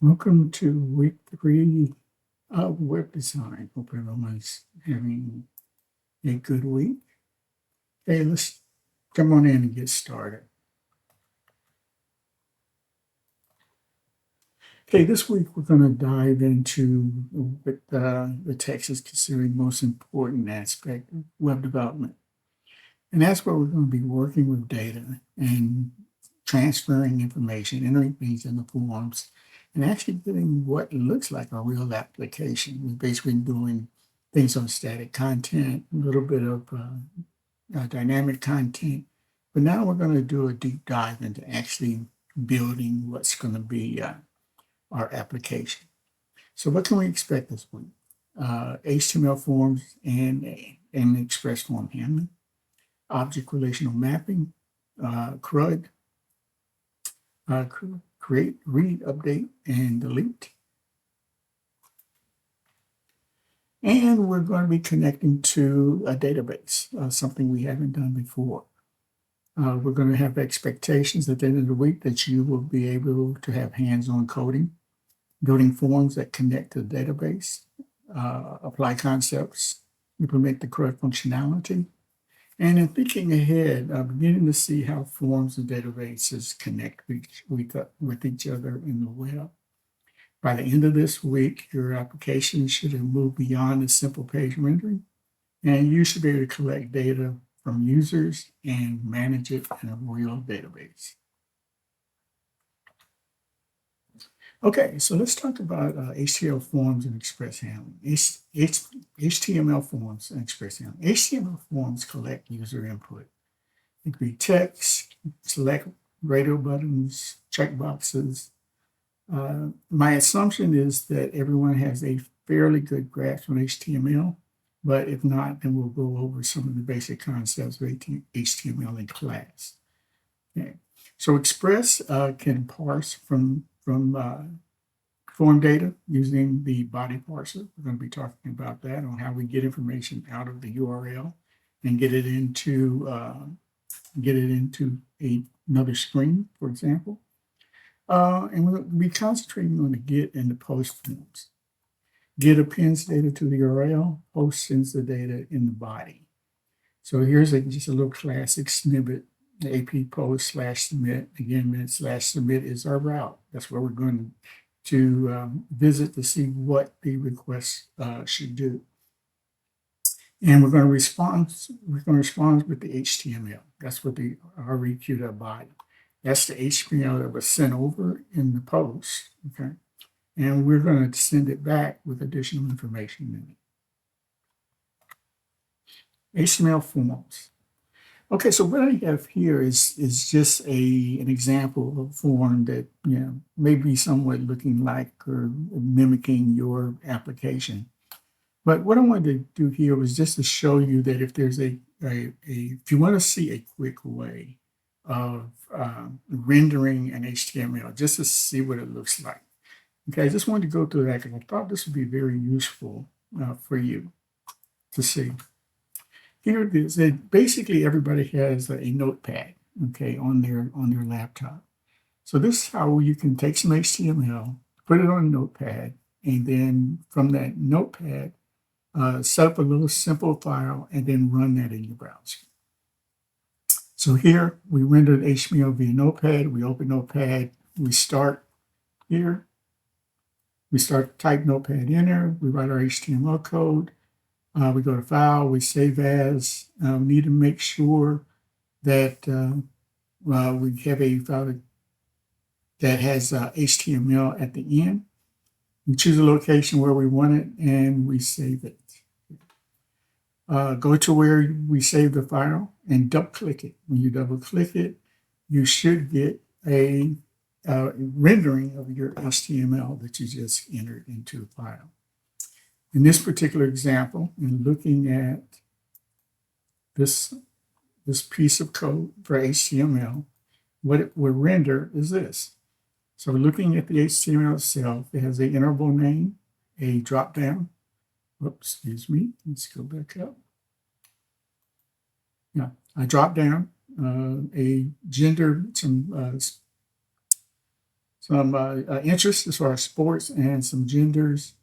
Welcome to week 3 of web design. Hope everyone's having a good week. Hey, let's come on in and get started. Okay, this week we're going to dive into what the text is considering most important aspect of web development. And that's where we're going to be working with data and transferring information, entering things in the forms, and actually getting what looks like a real application. We're basically doing things on static content, a little bit of dynamic content, but now we're going to do a deep dive into actually building what's going to be our application. So what can we expect this week? HTML forms and express form handling, object relational mapping, CRUD, create, read, update, and delete. And we're going to be connecting to a database, something we haven't done before. We're going to have expectations at the end of the week that you will be able to have hands-on coding, building forms that connect to the database, apply concepts, implement the CRUD functionality, and in thinking ahead, beginning to see how forms and databases connect with each other in the web. By the end of this week, your application should have moved beyond a simple page rendering, and you should be able to collect data from users and manage it in a real database. Okay, so let's talk about HTML forms and express handling. HTML forms and express handling. HTML forms collect user input. It could be text, select radio buttons, checkboxes. My assumption is that everyone has a fairly good grasp on HTML, but if not, then we'll go over some of the basic concepts of HTML in class. Okay. So Express can parse from form data using the body parser. We're going to be talking about that on how we get information out of the URL and get it into another screen, for example. And we'll be concentrating on the get and the post forms. Get appends data to the URL, post sends the data in the body. So here's just a little classic snippet, the AP post /submit. Again, /submit is our route. That's where we're going to visit to see what the request should do. And we're going to respond with the HTML. That's what the already queued up body. That's the HTML that was sent over in the post, okay? And we're going to send it back with additional information in it. HTML forms. Okay, so what I have here is just an example of a form that may be somewhat looking like or mimicking your application. But what I wanted to do here was just to show you that if there's if you want to see a quick way of rendering an HTML, just to see what it looks like. Okay, I just wanted to go through that because I thought this would be very useful for you to see. Here it is. Basically, everybody has a notepad, okay, on their laptop. So this is how you can take some HTML, put it on a notepad, and then from that notepad, set up a little simple file and then run that in your browser. So here we rendered HTML via Notepad. We open Notepad. We start here. We start type Notepad in there. We write our HTML code. We go to File. We save as. We need to make sure that we have a file that has HTML at the end. We choose a location where we want it and we save it. Go to where we save the file and double click it. When you double click it, you should get a rendering of your HTML that you just entered into the file. In this particular example, in looking at this piece of code for HTML, what it will render is this. So looking at the HTML itself, it has an interval name, a drop down. Whoops, excuse me. Let's go back up. Yeah, I drop down a gender, some some interests as far as sports, and some genders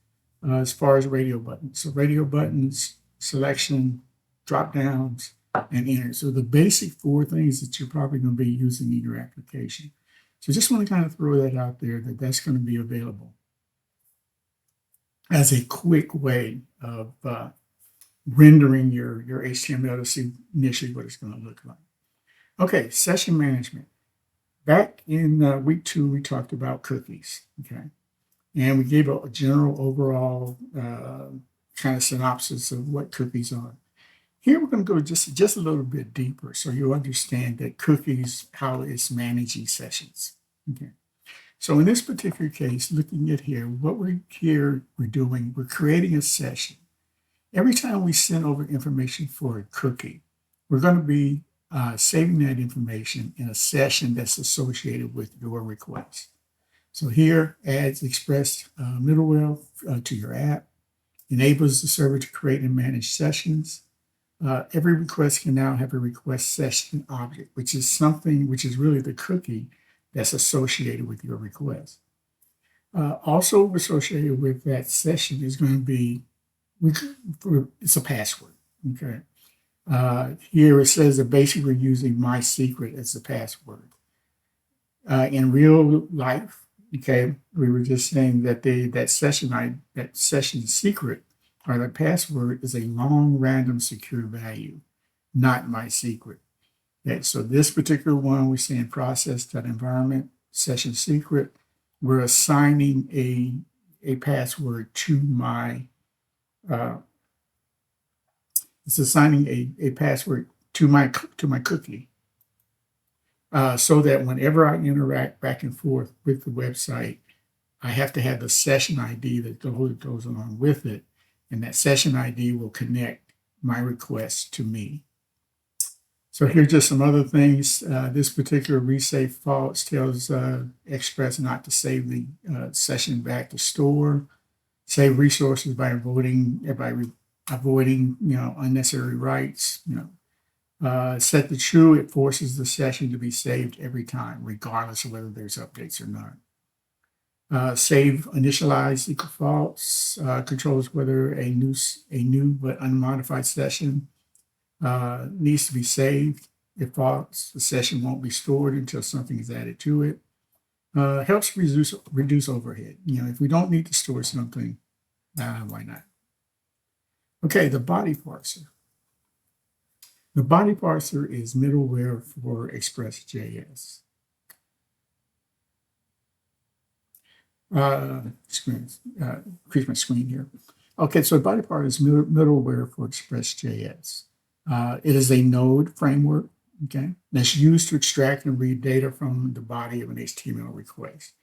as far as radio buttons. So radio buttons, selection, drop downs, and enter. So the basic four things that you're probably going to be using in your application. So just want to kind of throw that out there that that's going to be available as a quick way of rendering your HTML to see initially what it's going to look like. Okay, session management. Back in week 2, we talked about cookies, okay? And we gave a general overall kind of synopsis of what cookies are. Here we're going to go just a little bit deeper so you'll understand that cookies, how it's managing sessions, okay? So in this particular case, looking at here, what we're doing, we're creating a session. Every time we send over information for a cookie, we're going to be saving that information in a session that's associated with your request. So here, adds Express middleware to your app, enables the server to create and manage sessions. Every request can now have a request session object, which is really the cookie that's associated with your request. Also associated with that session is going to be, it's a password, okay? Here it says that basically we're using my secret as the password. In real life, okay, we were just saying that that session secret or the password is a long random secure value, not my secret. Okay, so this particular one, we're saying process.environment session secret. We're assigning a password to my it's assigning a password to my cookie, so that whenever I interact back and forth with the website, I have to have the session ID that goes along with it, and that session ID will connect my request to me. So here's just some other things. This particular resave false tells Express not to save the session back to store. Save resources by avoiding unnecessary writes. Set to true, it forces the session to be saved every time, regardless of whether there's updates or not. Save initialize equal false controls whether a new but unmodified session needs to be saved. If false, the session won't be stored until something is added to it. Helps reduce overhead. If we don't need to store something, why not? Okay, the body parser. The body parser is middleware for Express.js. Increase my screen here. Okay, so body parser is middleware for Express.js. It is a Node framework, okay, that's used to extract and read data from the body of an HTML request.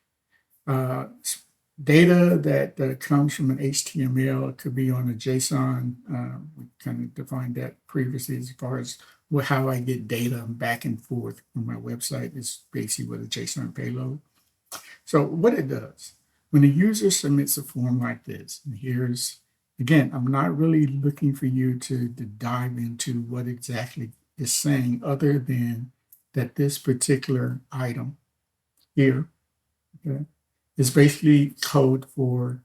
Data that comes from an HTML could be on a JSON. We kind of defined that previously as far as how I get data back and forth from my website is basically with a JSON payload. So what it does, when a user submits a form like this, and here's, again, I'm not really looking for you to dive into what exactly is saying other than that this particular item here, okay, is basically code for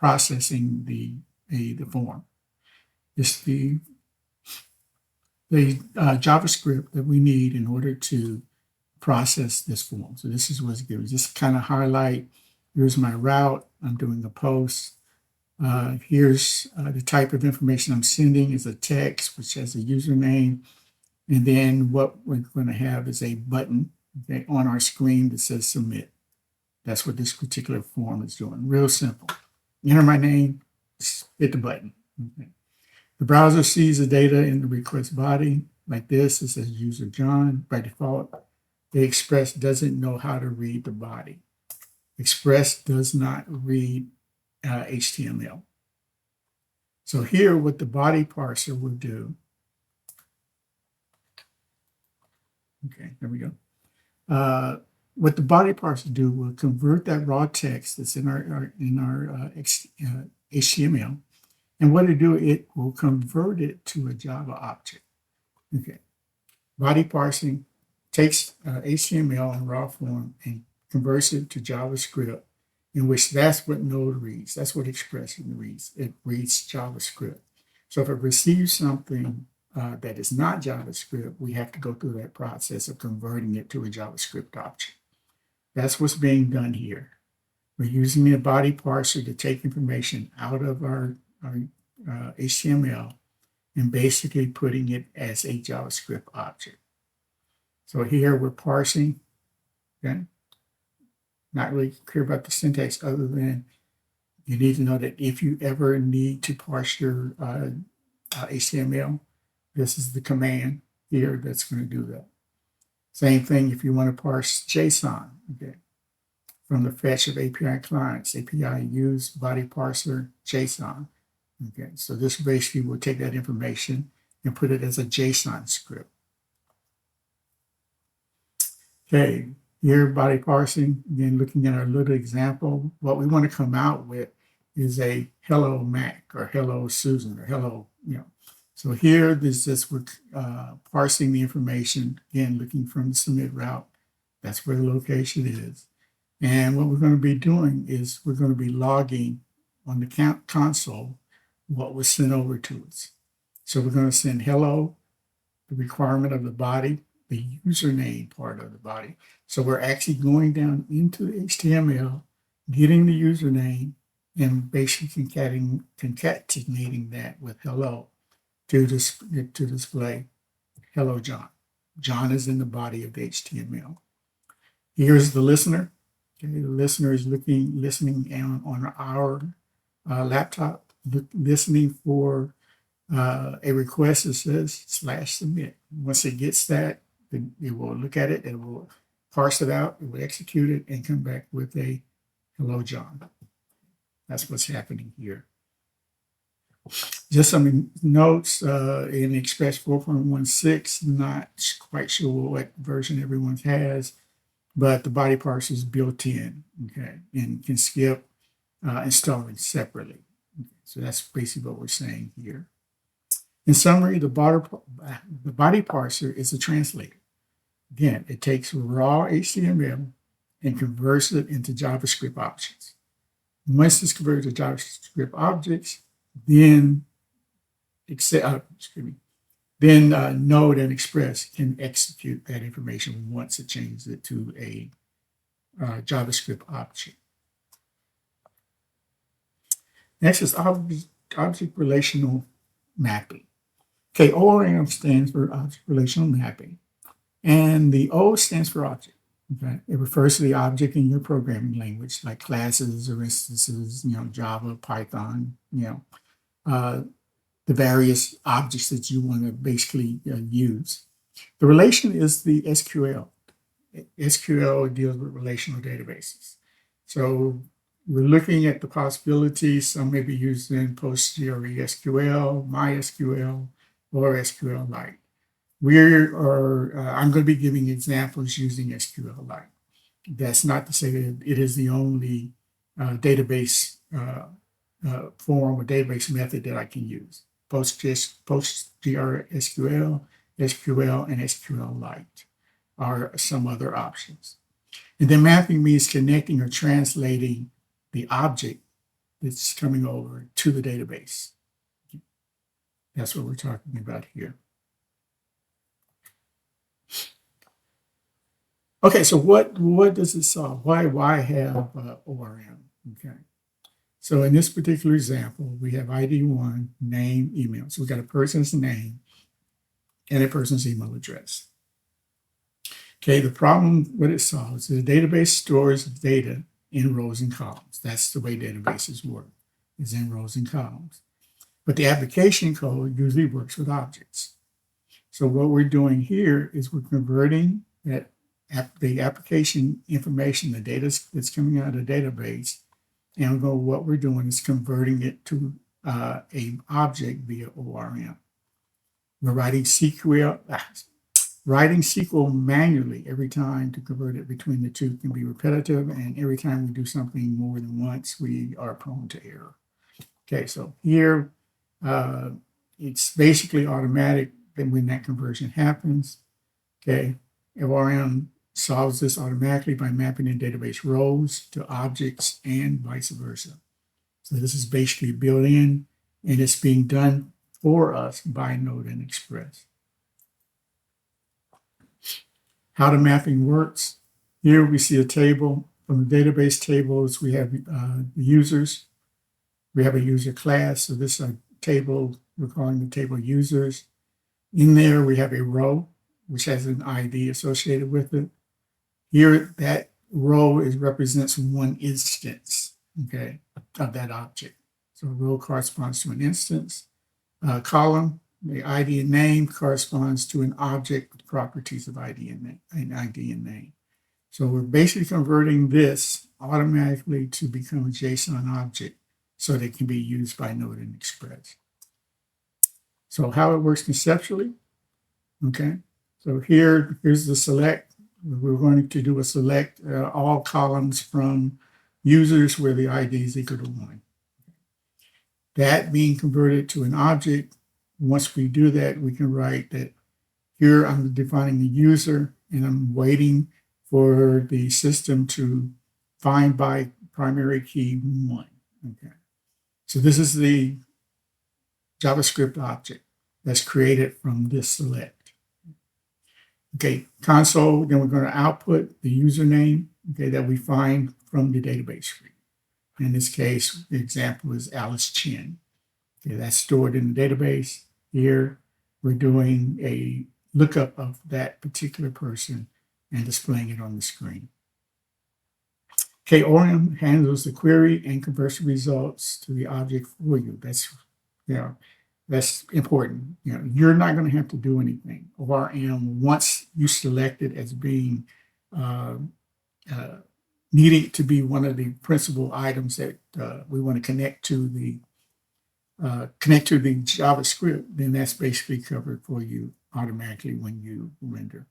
processing the form. It's the JavaScript that we need in order to process this form. So this is what's given. Just kind of highlight, here's my route, I'm doing a post. Here's the type of information I'm sending is a text, which has a username. And then what we're going to have is a button, okay, on our screen that says submit. That's what this particular form is doing. Real simple. Enter my name, hit the button. Okay. The browser sees the data in the request body like this. It says user John. By default, the Express doesn't know how to read the body. Express does not read HTML. So here, what the body parser will do, okay, there we go. What the body parser do will convert that raw text that's in our HTML, and what it do, it will convert it to a Java object. Okay, body parsing, takes HTML in raw form and converts it to JavaScript, in which that's what Node reads. That's what Expression reads. It reads JavaScript. So if it receives something that is not JavaScript, we have to go through that process of converting it to a JavaScript object. That's what's being done here. We're using a body parser to take information out of our HTML and basically putting it as a JavaScript object. So here we're parsing, okay? Not really clear about the syntax other than you need to know that if you ever need to parse your HTML, this is the command here that's going to do that. Same thing if you want to parse JSON, okay? From the fetch of API clients, API use body parser JSON. Okay, so this basically will take that information and put it as a JSON script. Okay, here body parsing, again, looking at our little example, what we want to come out with is a hello Mac or hello Susan or hello, So here, we're parsing the information, again, looking from the submit route. That's where the location is. And what we're going to be doing is we're going to be logging on the console what was sent over to us. So we're going to send hello, the requirement of the body, the username part of the body. So we're actually going down into the HTML, getting the username, and basically concatenating that with hello to display hello John. John is in the body of the HTML. Here's the listener. Okay, the listener is listening on our laptop, listening for a request that says /submit. Once it gets that, then it will look at it, it will parse it out, it will execute it, and come back with a hello, John. That's what's happening here. Just some notes in Express 4.16, not quite sure what version everyone has, but the body parser is built in, okay, and can skip installing separately. Okay, so that's basically what we're saying here. In summary, the body parser is a translator. Again, it takes raw HTML and converts it into JavaScript objects. Once it's converted to JavaScript objects, then Node and Express can execute that information once it changes it to a JavaScript object. Next is object relational mapping. Okay, ORM stands for object relational mapping, and the O stands for object. Okay, it refers to the object in your programming language, like classes or instances, Java, Python, the various objects that you want to basically use. The relation is the SQL. SQL deals with relational databases. So we're looking at the possibilities. Some may be using PostgreSQL, MySQL, or SQLite. I'm going to be giving examples using SQLite. That's not to say that it is the only database form or database method that I can use. PostgreSQL, SQL, and SQLite are some other options. And then mapping means connecting or translating the object that's coming over to the database. That's what we're talking about here. Okay, so what does it solve? Why have ORM? Okay, so in this particular example, we have ID1, name, email. So we got a person's name and a person's email address. Okay, the problem what it solves is the database stores data in rows and columns. That's the way databases work, is in rows and columns. But the application code usually works with objects. So what we're doing here is we're converting the application information, the data that's coming out of the database, and what we're doing is converting it to an object via ORM. We're writing SQL manually every time to convert it between the two can be repetitive, and every time we do something more than once, we are prone to error. Okay, so here it's basically automatic when that conversion happens. Okay, ORM solves this automatically by mapping in database rows to objects and vice versa. So this is basically built in, and it's being done for us by Node and Express. How the mapping works. Here we see a table. From the database tables, we have the users. We have a user class. So this is a table, we're calling the table users. In there, we have a row, which has an ID associated with it. Here, that row represents one instance, okay, of that object. So a row corresponds to an instance. Column, the ID and name corresponds to an object with properties of ID and name. So we're basically converting this automatically to become a JSON object so that it can be used by Node and Express. So how it works conceptually, okay? So here's the select. We're going to do a select all columns from users where the ID is equal to 1. That being converted to an object, once we do that, we can write that here I'm defining the user and I'm waiting for the system to find by primary key 1. Okay. So this is the JavaScript object that's created from this select. Okay, console, then we're going to output the username, okay, that we find from the database tree. In this case, the example is Alice Chen. Okay, that's stored in the database. Here, we're doing a lookup of that particular person and displaying it on the screen. Okay, ORM handles the query and converts the results to the object for you. That's, that's important. You're not going to have to do anything. ORM, once you select it as being needing to be one of the principal items that we want to connect to the JavaScript, then that's basically covered for you automatically when you render.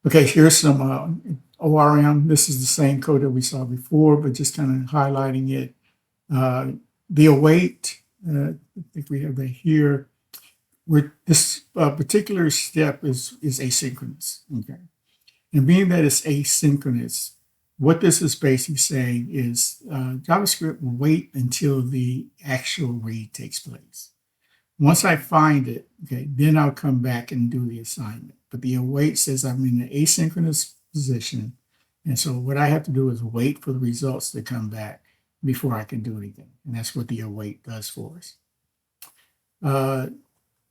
Okay, here's some ORM. This is the same code that we saw before, but just kind of highlighting it. The await, I think we have that here. This particular step is asynchronous. Okay, and being that it's asynchronous, what this is basically saying is JavaScript will wait until the actual read takes place. Once I find it, okay, then I'll come back and do the assignment. But the await says I'm in an asynchronous position. And so what I have to do is wait for the results to come back before I can do anything. And that's what the await does for us.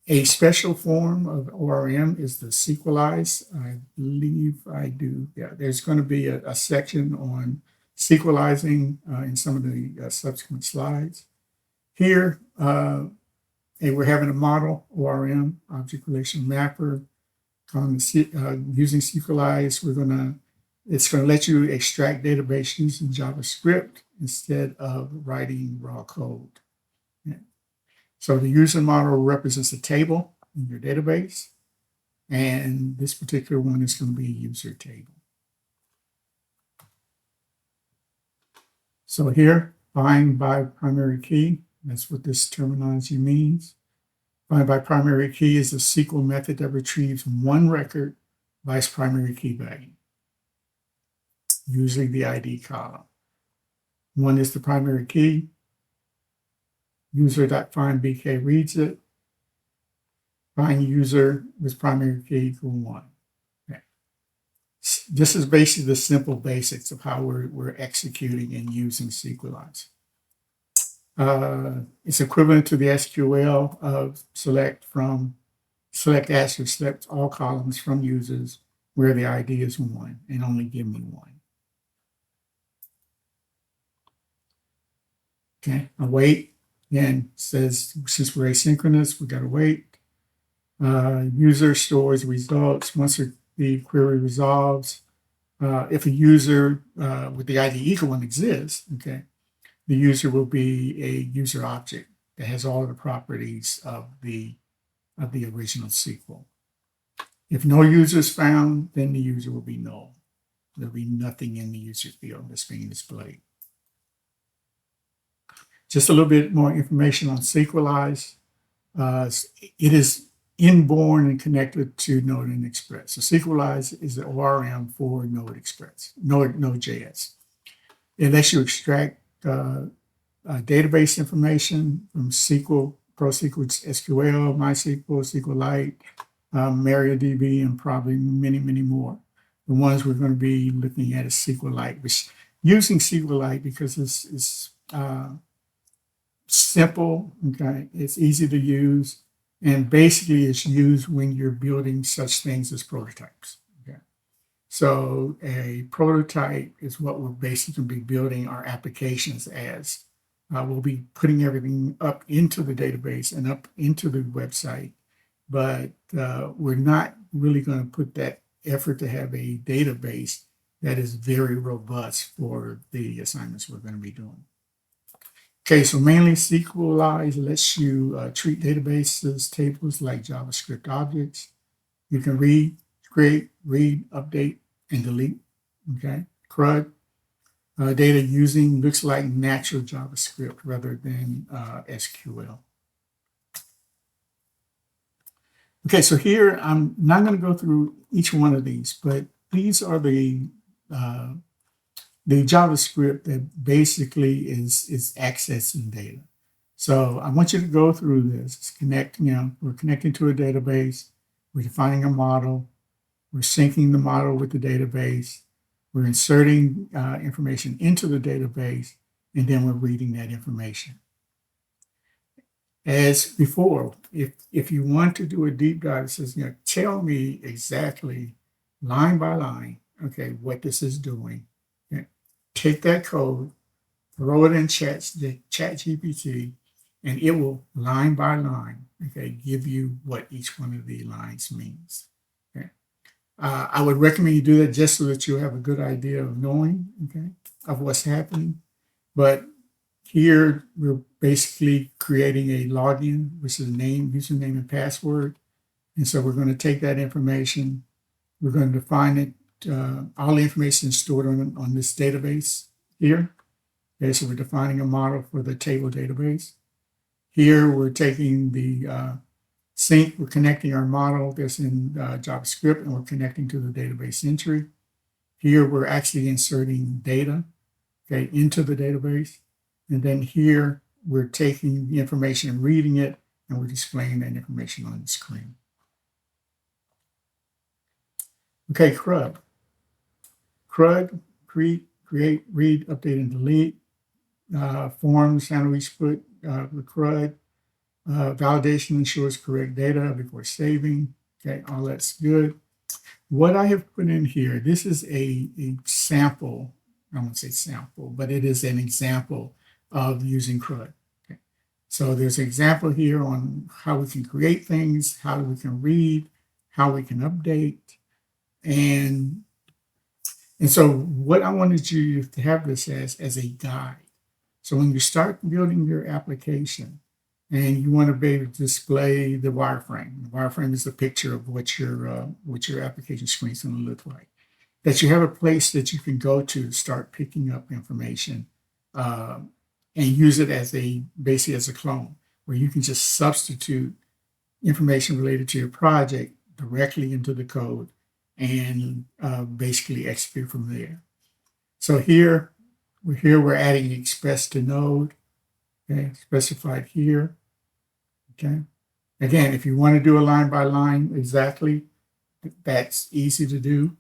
A special form of ORM is the sequelize. I believe I do. Yeah, there's going to be a section on sequelizing in some of the subsequent slides. Here, we're having a model ORM, object relation mapper. Using sequelize, it's going to let you extract database using JavaScript instead of writing raw code. Yeah. So the user model represents a table in your database, and this particular one is going to be a user table. So here, find by primary key, that's what this terminology means. Find by primary key is a SQL method that retrieves one record by its primary key value, usually the ID column. One is the primary key. User.findBK reads it. Find user with primary key equal 1. Okay. This is basically the simple basics of how we're executing and using sequelize. It's equivalent to the SQL of select all columns from users where the ID is 1 and only give me 1. Okay, await again says since we're asynchronous, we got to wait. User stores results once the query resolves. If a user with the ID equal 1 exists, okay, the user will be a user object that has all of the properties of the original SQL. If no user is found, then the user will be null. There'll be nothing in the user field that's being displayed. Just a little bit more information on sequelize. It is inborn and connected to Node and Express. So SQLize is the ORM for Node Express, Node.js. It lets you extract database information from SQL, ProSQL, SQL, MySQL, SQLite, MariaDB, and probably many, many more. The ones we're going to be looking at is SQLite, which using SQLite because it's simple, okay, it's easy to use, and basically it's used when you're building such things as prototypes. Okay, so a prototype is what we're basically be building our applications as. We'll be putting everything up into the database and up into the website, but we're not really going to put that effort to have a database that is very robust for the assignments we're going to be doing. Okay, so mainly SQLize lets you treat databases, tables like JavaScript objects. You can read, create, read, update, and delete. Okay, CRUD data using looks like natural JavaScript rather than SQL. Okay, so here I'm not going to go through each one of these, but these are the JavaScript that basically is accessing data. So I want you to go through this. We're connecting to a database, we're defining a model, we're syncing the model with the database, we're inserting information into the database, and then we're reading that information. As before, if you want to do a deep dive, it says, tell me exactly line by line, okay, what this is doing. Take that code, throw it in ChatGPT, and it will line by line, okay, give you what each one of the lines means. Okay, I would recommend you do that just so that you have a good idea of knowing, okay, of what's happening. But here we're basically creating a login, which is a name, username, and password. And so we're going to take that information, we're going to define it. All the information is stored on this database here. Okay, so we're defining a model for the table database. Here we're taking the sync, we're connecting our model that's in JavaScript, and we're connecting to the database entry. Here we're actually inserting data, okay, into the database. And then here we're taking the information and reading it, and we're displaying that information on the screen. Okay, CRUD. CRUD, create, read, update, and delete. Forms, handle each put the CRUD. Validation ensures correct data before saving. Okay, all that's good. What I have put in here, this is a sample. I won't say sample, but it is an example of using CRUD. Okay. So there's an example here on how we can create things, how we can read, how we can update. And so what I wanted you to have this as a guide. So when you start building your application and you want to be able to display the wireframe. The wireframe is the picture of what your application screen is going to look like. That you have a place that you can go to start picking up information and use it basically as a clone, where you can just substitute information related to your project directly into the code and basically execute from there. So here we're adding Express to Node, okay, specified here. Okay. Again, if you want to do a line by line exactly, that's easy to do.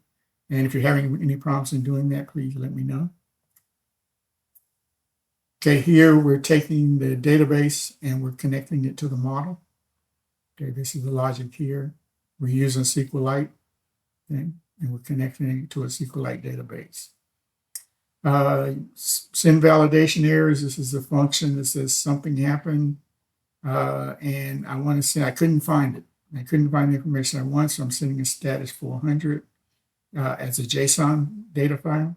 And if you're having any problems in doing that, please let me know. Okay, here we're taking the database and we're connecting it to the model. Okay, this is the logic here. We're using SQLite, okay, and we're connecting it to a SQLite database. Send validation errors. This is a function that says something happened, and I want to send. I couldn't find it. I couldn't find the information I want, so I'm sending a status 400 as a JSON data file.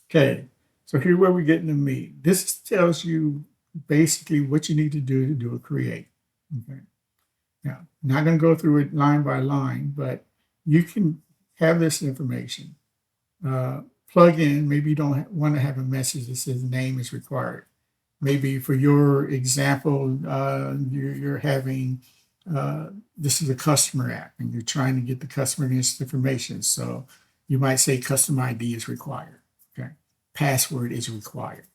Okay, so here's where we're getting to meat. This tells you basically what you need to do a create. Okay. Now, I'm not going to go through it line by line, but you can have this information. Plug in, maybe you don't want to have a message that says name is required. maybe for your example, you're having this is a customer app, and you're trying to get the customer information. So you might say custom ID is required. Okay, password is required.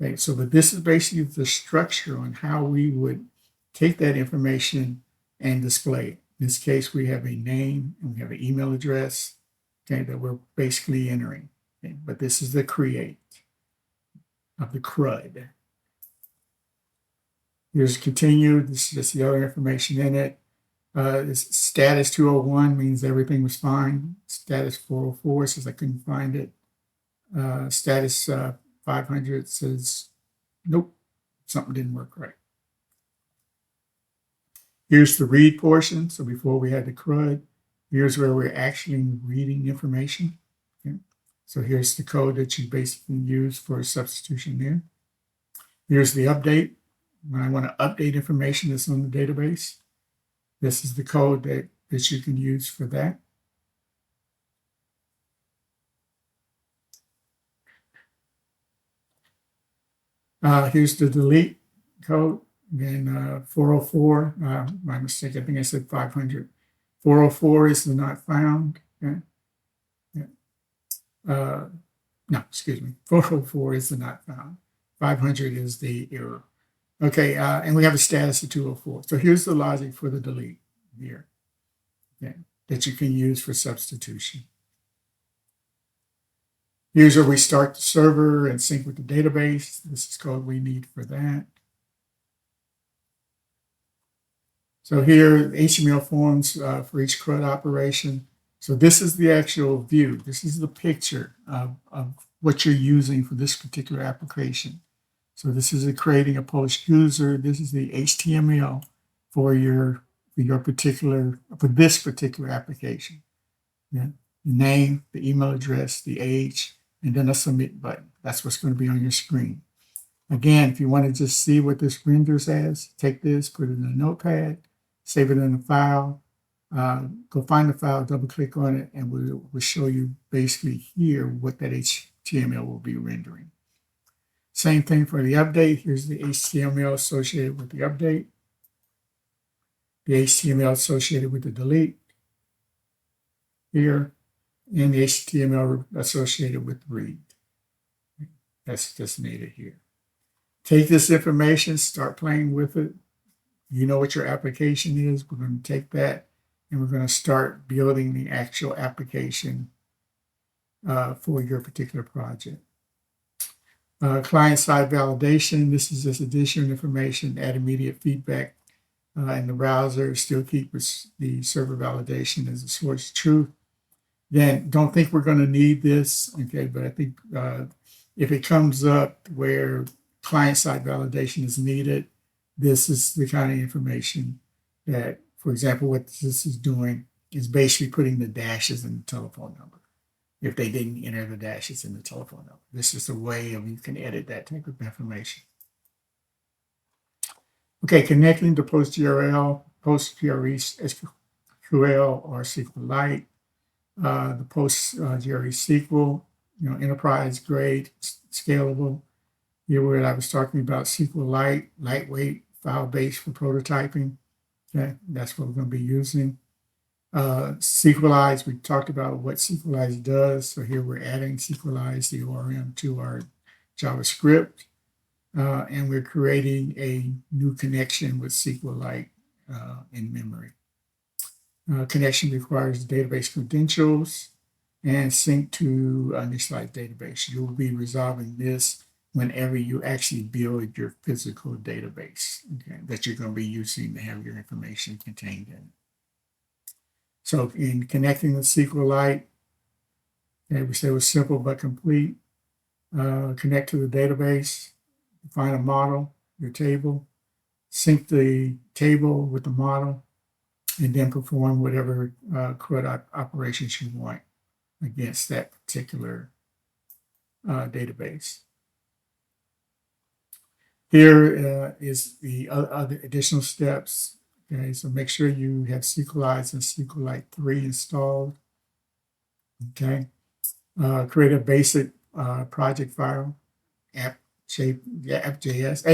Right. So, but this is basically the structure on how we would take that information and display it. In this case, we have a name and we have an email address, okay, that we're basically entering. Okay? But this is the create of the CRUD. Here's continued. This is just the other information in it. Status 201 means everything was fine. Status 404 says I couldn't find it. Status 500 says, nope, something didn't work right. Here's the read portion. So before we had the CRUD, here's where we're actually reading information. Okay. So here's the code that you basically use for substitution there. Here's the update. When I want to update information that's on the database, this is the code that you can use for that. Here's the delete code. Again, 404, my mistake, I think I said 500. 404 is the not found. Okay. Yeah. No, excuse me. 404 is the not found. 500 is the error. Okay, and we have a status of 204. So here's the logic for the delete here, okay, that you can use for substitution. Here's where we start the server and sync with the database. This is code we need for that. So here, HTML forms for each CRUD operation. So this is the actual view. This is the picture of what you're using for this particular application. So this is creating a post user. This is the HTML for this particular application. Yeah. The name, the email address, the age, and then a submit button. That's what's going to be on your screen. Again, if you want to just see what this renders as, take this, put it in a notepad, save it in a file, go find the file, double click on it, and we'll show you basically here what that HTML will be rendering. Same thing for the update. Here's the HTML associated with the update, the HTML associated with the delete here, and the HTML associated with the read. That's just needed here. Take this information, start playing with it. You know what your application is. We're going to take that and we're going to start building the actual application for your particular project. Client-side validation. This is just additional information, add immediate feedback in the browser, still keep the server validation as a source of truth. Then don't think we're going to need this, okay, but I think if it comes up where client-side validation is needed, this is the kind of information that, for example, what this is doing is basically putting the dashes in the telephone number if they didn't enter the dashes in the telephone number. This is a way of you can edit that type of information. Okay, connecting to PostgRL, PostgreSQL or SQLite, the PostgreSQL, enterprise grade, scalable. Here where I was talking about SQLite, lightweight, file-based for prototyping. Okay, that's what we're going to be using. Sequelize, we talked about what Sequelize does. So here we're adding Sequelize, the ORM, to our JavaScript. And we're creating a new connection with SQLite in memory. Connection requires database credentials and sync to initialized database. You'll be resolving this whenever you actually build your physical database, okay, that you're going to be using to have your information contained in. So in connecting with SQLite, okay, we say it was simple but complete. Connect to the database, find a model, your table, sync the table with the model, and then perform whatever CRUD operations you want against that particular database. Here is the other additional steps. Okay, so make sure you have Sequelize and SQLite 3 installed. Okay, create a basic project file, app app.js.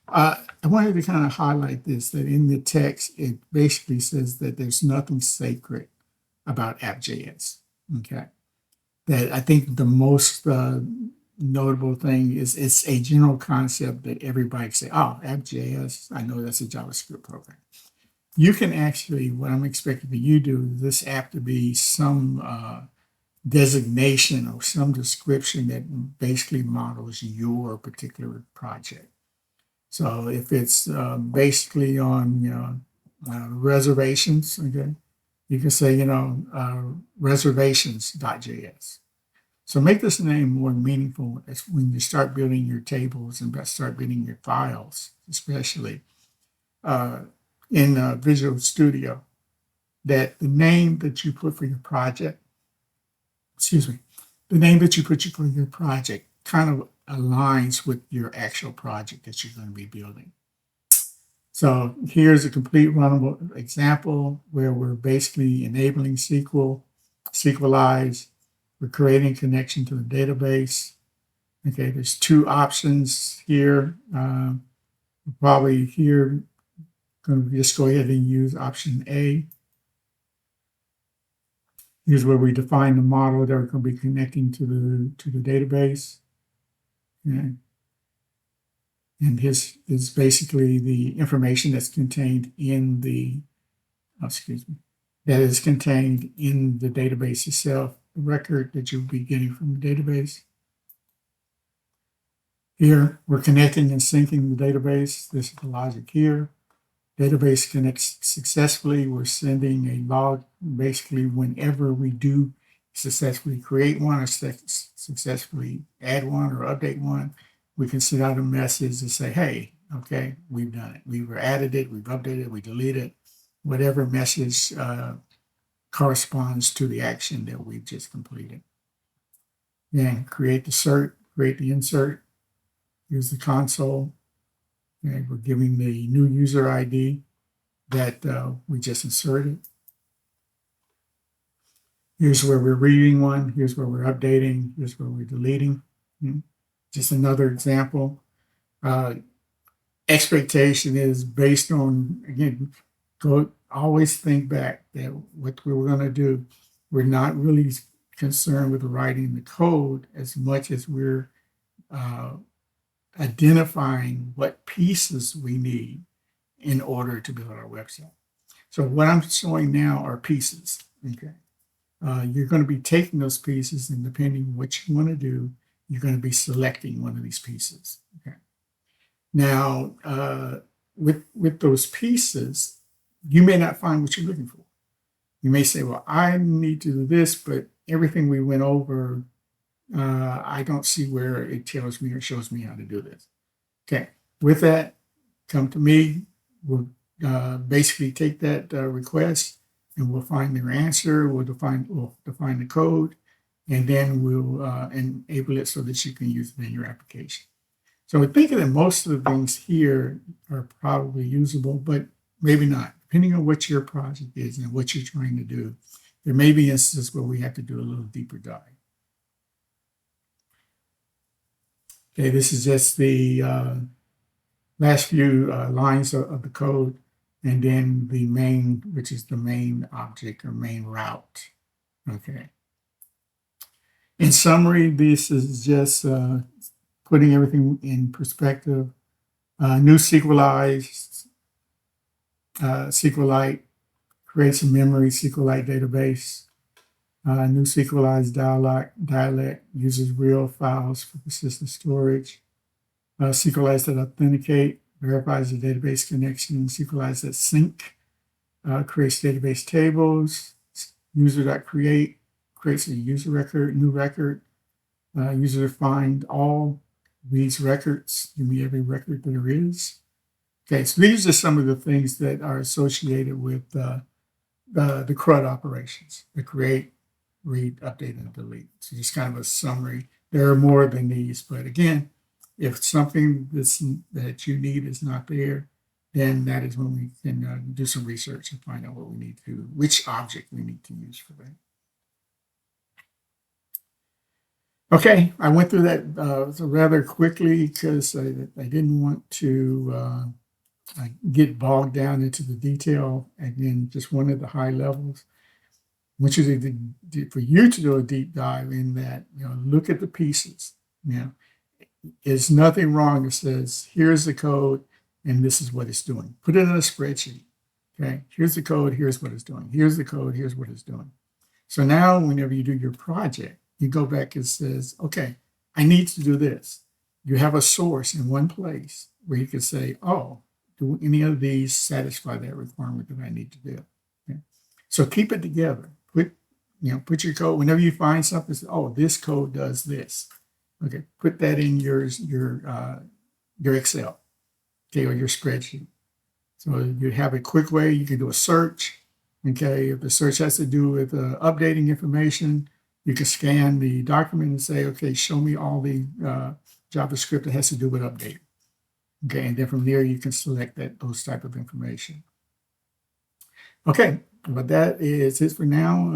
I wanted to kind of highlight this, that in the text, it basically says that there's nothing sacred about app.js. Okay. That I think the most notable thing is it's a general concept that everybody can say, oh, app.js, I know that's a JavaScript program. You can actually, what I'm expecting for you to do, this app to be some designation or some description that basically models your particular project. So if it's basically on reservations, okay, you can say reservations.js. So make this name more meaningful as when you start building your tables and start building your files, especially in Visual Studio, that the name that you put for your project, the name that you put for your project kind of aligns with your actual project that you're going to be building. So here's a complete runnable example where we're basically enabling SQLize. We're creating connection to the database. Okay, there's two options here. Probably here, going to just go ahead and use option A. Here's where we define the model that we're going to be connecting to the database. Okay. And his is basically the information that's contained in the, that is contained in the database itself, the record that you'll be getting from the database. Here, we're connecting and syncing the database. This is the logic here. Database connects successfully. We're sending a log basically whenever we do successfully create one or successfully add one or update one. We can send out a message and say, hey, okay, we've done it. We've added it, we've updated it, we deleted it. Whatever message corresponds to the action that we've just completed. Then create the insert. Here's the console. Okay, we're giving the new user ID that we just inserted. Here's where we're reading one. Here's where we're updating. Here's where we're deleting. Just another example. Expectation is based on, again, always think back that what we were going to do, we're not really concerned with writing the code as much as we're identifying what pieces we need in order to build our website. So what I'm showing now are pieces. Okay. You're going to be taking those pieces, and depending on what you want to do, you're going to be selecting one of these pieces. Okay. Now, with those pieces, you may not find what you're looking for. You may say, well, I need to do this, but everything we went over, I don't see where it tells me or shows me how to do this. Okay. With that, come to me. We'll basically take that request and we'll find their answer. We'll define the code, and then we'll enable it so that you can use it in your application. So we're thinking that most of the things here are probably usable, but maybe not, depending on what your project is and what you're trying to do. There may be instances where we have to do a little deeper dive. Okay, this is just the last few lines of the code, and then the main, which is the main object or main route. Okay. In summary, this is just putting everything in perspective. New SQLize, SQLite creates a memory SQLite database. New SQLize dialect uses real files for persistent storage. SQLize that authenticate verifies the database connection. SQLize that sync creates database tables. User.create creates a user record, new record. User defined all reads records. Give me every record there is. Okay, so these are some of the things that are associated with the CRUD operations: the create, read, update, and delete. So just kind of a summary. There are more than these, but again, if something that you need is not there, then that is when we can do some research and find out what we need to do, which object we need to use for that. Okay, I went through that rather quickly because I didn't want to get bogged down into the detail. Again, just one of the high levels. I want you for you to do a deep dive in that. Look at the pieces. There's nothing wrong. It says here's the code, and this is what it's doing. Put it in a spreadsheet. Okay, here's the code. Here's what it's doing. Here's the code. Here's what it's doing. So now, whenever you do your project, you go back and says, okay, I need to do this. You have a source in one place where you can say, oh, do any of these satisfy that requirement that I need to do? Okay. So keep it together. Put your code whenever you find something. Say, oh, this code does this. Okay, put that in your Excel, okay, or your spreadsheet. So you have a quick way. You can do a search. Okay, if the search has to do with updating information, you can scan the document and say, okay, show me all the JavaScript that has to do with update. Okay, and then from there you can select those type of information. Okay, but that is it for now.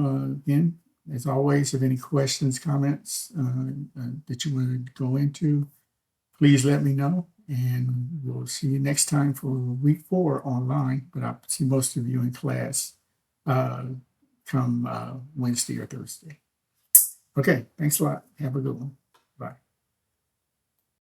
Again, as always, if any questions, comments that you want to go into, please let me know. And we'll see you next time for week 4 online, but I'll see most of you in class come Wednesday or Thursday. Okay, thanks a lot. Have a good one.